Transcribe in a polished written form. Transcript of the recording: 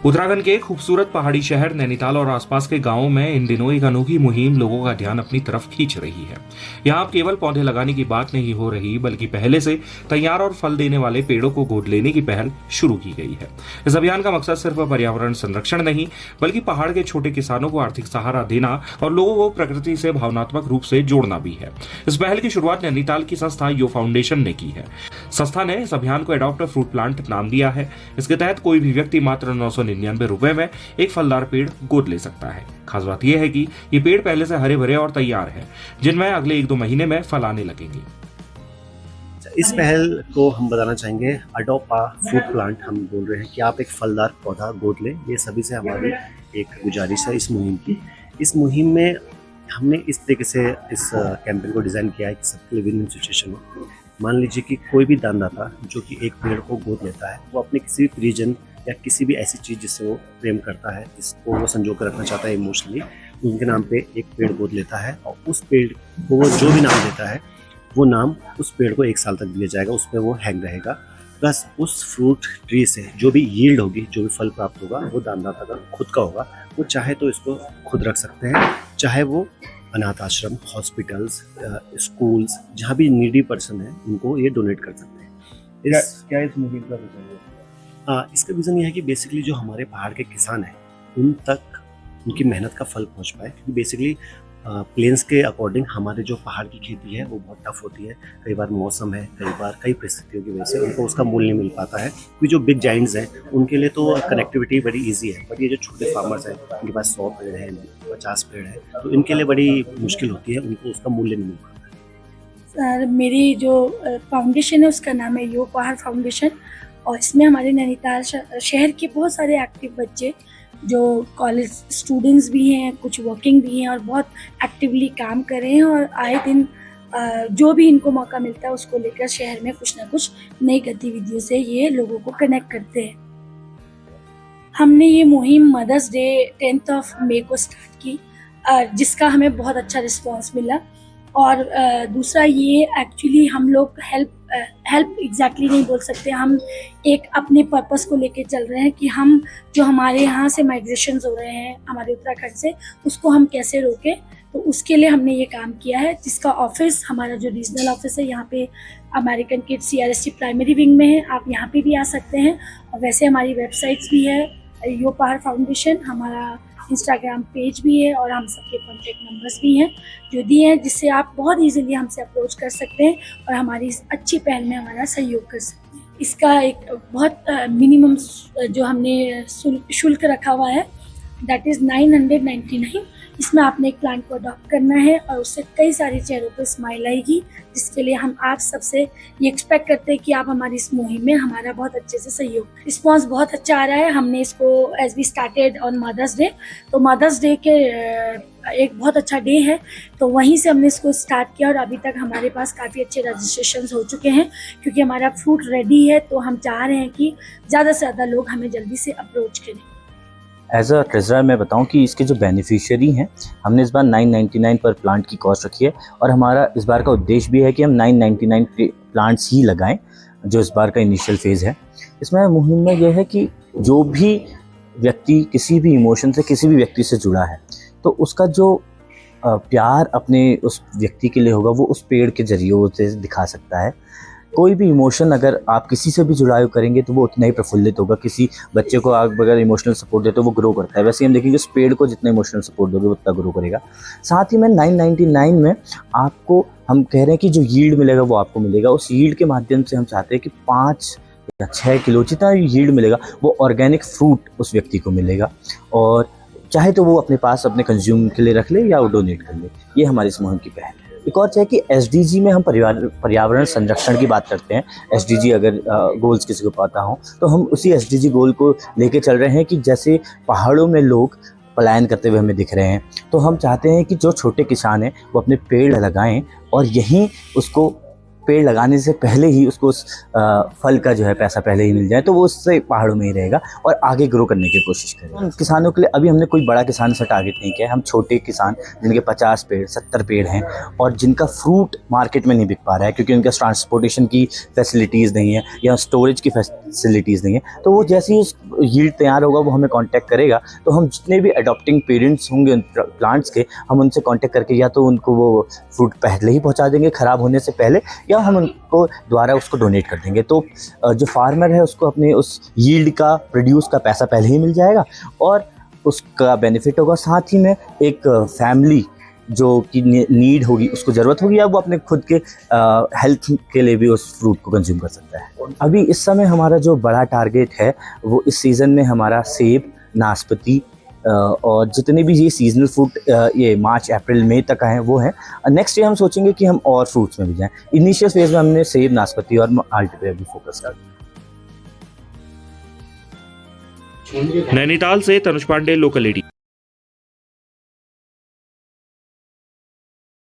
उत्तराखंड के खूबसूरत पहाड़ी शहर नैनीताल और आसपास के गांवों में इन दिनों एक अनोखी मुहिम लोगों का ध्यान अपनी तरफ खींच रही है। यहाँ अब केवल पौधे लगाने की बात नहीं हो रही, बल्कि पहले से तैयार और फल देने वाले पेड़ों को गोद लेने की पहल शुरू की गई है। इस अभियान का मकसद सिर्फ पर्यावरण संरक्षण नहीं, बल्कि पहाड़ के छोटे किसानों को आर्थिक सहारा देना और लोगों को प्रकृति से भावनात्मक रूप से जोड़ना भी है। इस पहल की शुरुआत नैनीताल की संस्था यो फाउंडेशन ने की है। संस्था ने इस अभियान को अडॉप्ट अ फ्रूट प्लांट नाम दिया है। इसके तहत कोई भी व्यक्ति मात्र 999 रुपए में एक फलदार पेड़ गोद ले सकता है। खास बात यह है कि ये पेड़ पहले से हरे भरे और तैयार हैं, जिनमें अगले 1-2 महीने में फल आने लगेंगे। इस पहल को हम बताना चाहेंगे अडॉप्ट अ फ्रूट प्लांट। हम बोल रहे हैं कि आप एक फलदार पौधा गोद लें। ये सभी से हमारी एक गुजारिश है इस मुहिम की। इस मुहिम में हमने इस तरीके से इस कैंपेन को डिज़ाइन किया है कि सबके लिए विन विन सिचुएशन हो। मान लीजिए कि कोई भी दानदाता जो कि एक पेड़ को गोद लेता है, वो अपने किसी भी परिजन या किसी भी ऐसी चीज़ जिससे वो प्रेम करता है, जिसको वो संजो कर रखना चाहता है इमोशनली, उनके नाम पे एक पेड़ गोद लेता है और उस पेड़ को वो जो भी नाम देता है, वो नाम उस पेड़ को 1 साल तक दिया जाएगा, उस पर वो हैंग रहेगा। प्लस उस फ्रूट ट्री से जो भी यील्ड होगी, जो भी फल प्राप्त होगा, वो दानदाता का खुद का होगा। वो चाहे तो इसको खुद रख सकते हैं, चाहे वो अनाथ आश्रम, हॉस्पिटल्स, स्कूल्स, जहाँ भी नीडी पर्सन है, उनको ये डोनेट कर सकते हैं। क्या इस मुहिम का विजन है? इसका विज़न ये है कि बेसिकली जो हमारे पहाड़ के किसान हैं, उन तक उनकी मेहनत का फल पहुंच पाए। क्योंकि बेसिकली प्लेन्स के अकॉर्डिंग हमारे जो पहाड़ की खेती है वो बहुत टफ होती है। कई बार मौसम है, कई बार कई परिस्थितियों की वजह से उनको उसका मूल्य नहीं मिल पाता है। क्योंकि जो बिग जाइंट्स हैं उनके लिए तो कनेक्टिविटी बड़ी ईजी है, बट ये जो छोटे फार्मर्स हैं, उनके पास 100 पेड़ हैं, 50 पेड़ हैं, तो इनके लिए बड़ी मुश्किल होती है, उनको उसका मूल्य नहीं मिल पाता। सर, मेरी जो फाउंडेशन है उसका नाम है यो पहाड़ फाउंडेशन, और इसमें हमारे नैनीताल शहर के बहुत सारे एक्टिव बच्चे जो कॉलेज स्टूडेंट्स भी हैं, कुछ वर्किंग भी हैं और बहुत एक्टिवली काम कर रहे हैं, और आए दिन जो भी इनको मौका मिलता है उसको लेकर शहर में कुछ ना कुछ नई गतिविधियों से ये लोगों को कनेक्ट करते हैं। हमने ये मुहिम मदर्स डे 10 मई को स्टार्ट की, जिसका हमें बहुत अच्छा रिस्पांस मिला। और दूसरा ये एक्चुअली हम लोग हेल्प एग्जैक्टली नहीं बोल सकते, हम एक अपने पर्पस को लेके चल रहे हैं कि हम जो हमारे यहाँ से माइग्रेशंस हो रहे हैं हमारे उत्तराखंड से, उसको हम कैसे रोकें। तो उसके लिए हमने ये काम किया है, जिसका ऑफिस हमारा जो रीजनल ऑफिस है यहाँ पे American kids CRST primary wing में है। आप यहाँ पे भी आ सकते हैं। और वैसे हमारी वेबसाइट्स भी है, यो पहाड़ फाउंडेशन, हमारा इंस्टाग्राम पेज भी है, और हम सबके कॉन्टैक्ट नंबर्स भी हैं जो दिए हैं, जिससे आप बहुत इजीली हमसे अप्रोच कर सकते हैं और हमारी इस अच्छी पहल में हमारा सहयोग कर सकते हैं। इसका एक बहुत मिनिमम जो हमने शुल्क रखा हुआ है, दैट इज़ 999। इसमें आपने एक प्लांट को अडॉप्ट करना है और उससे कई सारे चेहरों पर स्माइल आएगी, जिसके लिए हम आप सबसे ये एक्सपेक्ट करते हैं कि आप हमारी इस मुहिम में हमारा बहुत अच्छे से सहयोग करें। रिस्पॉन्स बहुत अच्छा आ रहा है। हमने इसको as we started on Mother's Day, तो मदर्स डे के एक बहुत अच्छा डे है, तो वहीं से हमने इसको स्टार्ट किया और अभी तक हमारे पास काफ़ी अच्छे रजिस्ट्रेशन हो चुके हैं। क्योंकि हमारा फ्रूट रेडी है, तो हम चाह रहे हैं कि ज़्यादा से ज़्यादा लोग हमें जल्दी से अप्रोच करें। एज अ ट्रेजरर मैं बताऊं कि इसके जो बेनिफिशियरी हैं, हमने इस बार 999 पर प्लांट की कॉस्ट रखी है, और हमारा इस बार का उद्देश्य भी है कि हम 999 प्लांट्स ही लगाएं, जो इस बार का इनिशियल फेज़ है। इसमें मुहिम में यह है कि जो भी व्यक्ति किसी भी इमोशन से किसी भी व्यक्ति से जुड़ा है, तो उसका जो प्यार अपने उस व्यक्ति के लिए होगा, वो उस पेड़ के जरिए से दिखा सकता है। कोई भी इमोशन अगर आप किसी से भी जुड़ाव करेंगे तो वो उतना ही प्रफुल्लित होगा। किसी बच्चे को आप अगर इमोशनल सपोर्ट देते हो वो ग्रो करता है, वैसे हम देखेंगे उस पेड़ को जितना इमोशनल सपोर्ट दोगे वो उतना ग्रो करेगा। साथ ही में 999 में आपको हम कह रहे हैं कि जो यील्ड मिलेगा वो आपको मिलेगा। उस यील्ड के माध्यम से हम चाहते हैं कि 5 या 6 किलो जितना यील्ड मिलेगा वो ऑर्गेनिक फ्रूट उस व्यक्ति को मिलेगा, और चाहे तो वो अपने पास अपने कंज्यूम के लिए रख ले या वो डोनेट कर ले। ये हमारी इस मुहिम की पहल है। एक और है कि SDG में हम पर्यावरण संरक्षण की बात करते हैं। SDG अगर गोल्स किसी को पता हो तो हम उसी SDG गोल को लेके चल रहे हैं कि जैसे पहाड़ों में लोग पलायन करते हुए हमें दिख रहे हैं, तो हम चाहते हैं कि जो छोटे किसान हैं वो अपने पेड़ लगाएं और यहीं उसको पेड़ लगाने से पहले ही उसको उस फल का जो है पैसा पहले ही मिल जाए, तो वो उससे पहाड़ों में ही रहेगा और आगे ग्रो करने की कोशिश करेगा। किसानों के लिए अभी हमने कोई बड़ा किसान से टारगेट नहीं किया है। हम छोटे किसान जिनके 50 पेड़ 70 पेड़ हैं और जिनका फ्रूट मार्केट में नहीं बिक पा रहा है क्योंकि उनका ट्रांसपोर्टेशन की फैसिलिटीज़ नहीं है या स्टोरेज की फैसिलिटीज़ नहीं है, तो वो जैसे ही यील्ड तैयार होगा वो हमें कांटेक्ट करेगा, तो हम जितने भी अडॉप्टिंग पेरेंट्स होंगे उन प्लांट्स के, हम उनसे कांटेक्ट करके या तो उनको वो फ्रूट पहले ही पहुंचा देंगे ख़राब होने से पहले, या हम उनको द्वारा उसको डोनेट कर देंगे। तो जो फार्मर है उसको अपने उस यील्ड का प्रोड्यूस का पैसा पहले ही मिल जाएगा और उसका बेनिफिट होगा। साथ ही में एक फैमिली जो कि नीड होगी, उसको ज़रूरत होगी, या वो अपने खुद के हेल्थ के लिए भी उस फ्रूट को कंज्यूम कर सकता है। अभी इस समय हमारा जो बड़ा टारगेट है वो इस सीज़न में हमारा सेब, नाशपाती और जितने भी ये सीजनल फ्रूट ये मार्च अप्रैल मई तक हैं वो हैं। नेक्स्ट ईयर हम सोचेंगे कि हम और फ्रूट्स में भी जाएं। इनिशियल फेज में हमने सेब, नाशपाती और माल्टे पे अभी फोकस कर। नैनीताल से तनुज पांडे, लोकल 18।